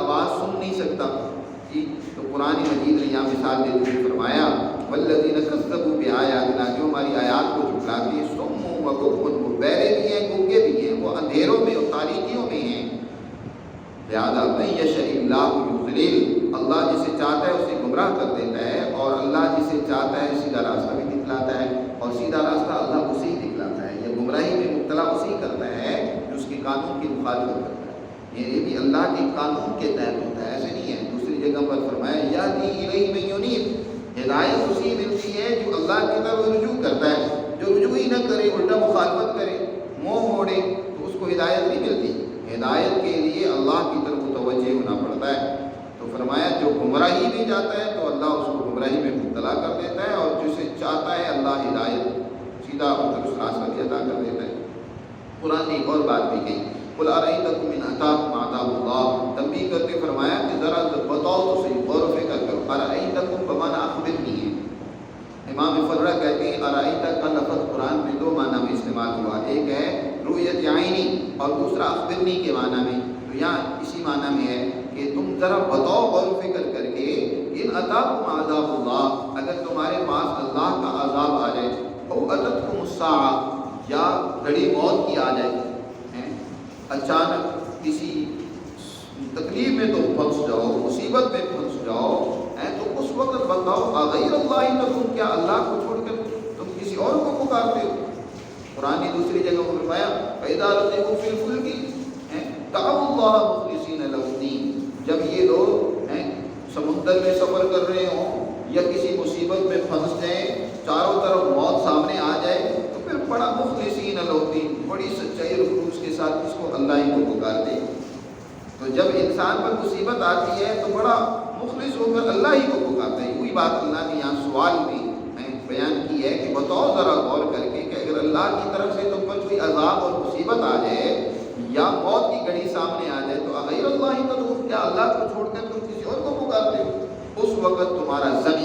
آواز سن نہیں سکتا جی. تو قرآن مجید نے یہاں مثال دیتے ہوئے فرمایا والذین کذبوا بآیاتنا، جو ہماری آیات کو جھٹلاتے ہیں، صم و بکم، وہ بہرے بھی ہیں گونگے بھی ہیں، وہ اندھیروں میں اور تاریکیوں میں ہیں. لہٰذا من یشاء اللہ یضلل، اللہ جسے چاہتا ہے اسے گمراہ کر دیتا ہے، اور اللہ جسے چاہتا ہے سیدھا راستہ بھی دکھلاتا ہے، اور سیدھا راستہ اللہ اسے ہی دکھلاتا ہے. یہ گمراہی میں مبتلا اسی کرتا ہے جو اس کے قانون کی مخالفت کرتا ہے. یہ بھی اللہ کے قانون کے تحت ہوتا ہے، ایسے نہیں ہے. دوسری جگہ پر فرمایا یہدی الیہ من ینیب، ہدایت اسی ملتی ہے جو اللہ کی طرف رجوع کرتا ہے. جو رجوع ہی نہ کرے، الٹا مخالفت کرے، منہ موڑے، تو اس کو ہدایت نہیں ملتی. ہدایت کے لیے اللہ کی طرف متوجہ ہونا پڑتا ہے. تو فرمایا جو گمراہی میں جاتا ہے تو اللہ اس کو گمراہی میں مبتلا کر دیتا ہے، اور جسے چاہتا ہے اللہ ہدایت سیدھا درست راستہ بھی عطا کر دیتا ہے. قرآن نے ایک اور بات بھی کہی، قل ارأیتکم ان اتاکم عذاب اللہ، تنبیہ کرتے فرمایا کہ ذرا بتاؤ تو صحیح، غور و فکر کرو. ارأیتکم بمعنی اخبرنی ہے. امام فرہ کہتے ہیں ارأیتک کا لفظ قرآن میں دو معنی میں استعمال ہوا، ایک ہے رؤیت عینی اور دوسرا اخبرنی کے معنی میں. تو یہاں اسی معنی میں ہے کہ تم ذرا بتاؤ غور و فکر کر کے، ان اتاکم عذاب اللہ، اگر تمہارے پاس اللہ کا عذاب آ جائے، او اتتکم الساعہ، یا گھڑی موت کی آ جائے، اچانک کسی تکلیف میں تم پھنس جاؤ، مصیبت میں پھنس جاؤ، تو اس وقت بتاؤ اغیر اللہ تکم، کیا اللہ کو چھوڑ کر تم کسی اور کو پکارتے ہو. قرآن نے دوسری جگہ پر فرمایا فَإِذَا رَكِبُوا فِي الْفُلْكِ دَعَوُا اللَّهَ مُخْلِصِينَ لَهُ الدِّينَ، جب یہ لوگ سمندر میں سفر کر رہے ہوں یا کسی مصیبت میں پھنس جائیں، چاروں طرف موت سامنے آ جائے، تو پھر بڑا مخلصین لہ الدین، بڑی سچائی اور خلوص کے ساتھ اس کو اللہ ہی کو پکارتے. تو جب انسان پر مصیبت آتی ہے تو بڑا مخلص ہو کر اللہ ہی کو پکارتا ہے. وہی بات اللہ نے یہاں سوال میں بیان کی ہے کہ بتاؤ ذرا غور کر کے کہ اگر اللہ کی طرف سے تم پر کوئی عذاب اور مصیبت آ جائے یا موت کی گھڑی سامنے آ جائے، تو اغیر اللہ تدعون، کیا اللہ کو چھوڑ کر تم کسی اور کو پکارتے ہو؟ اس وقت تمہارا ظن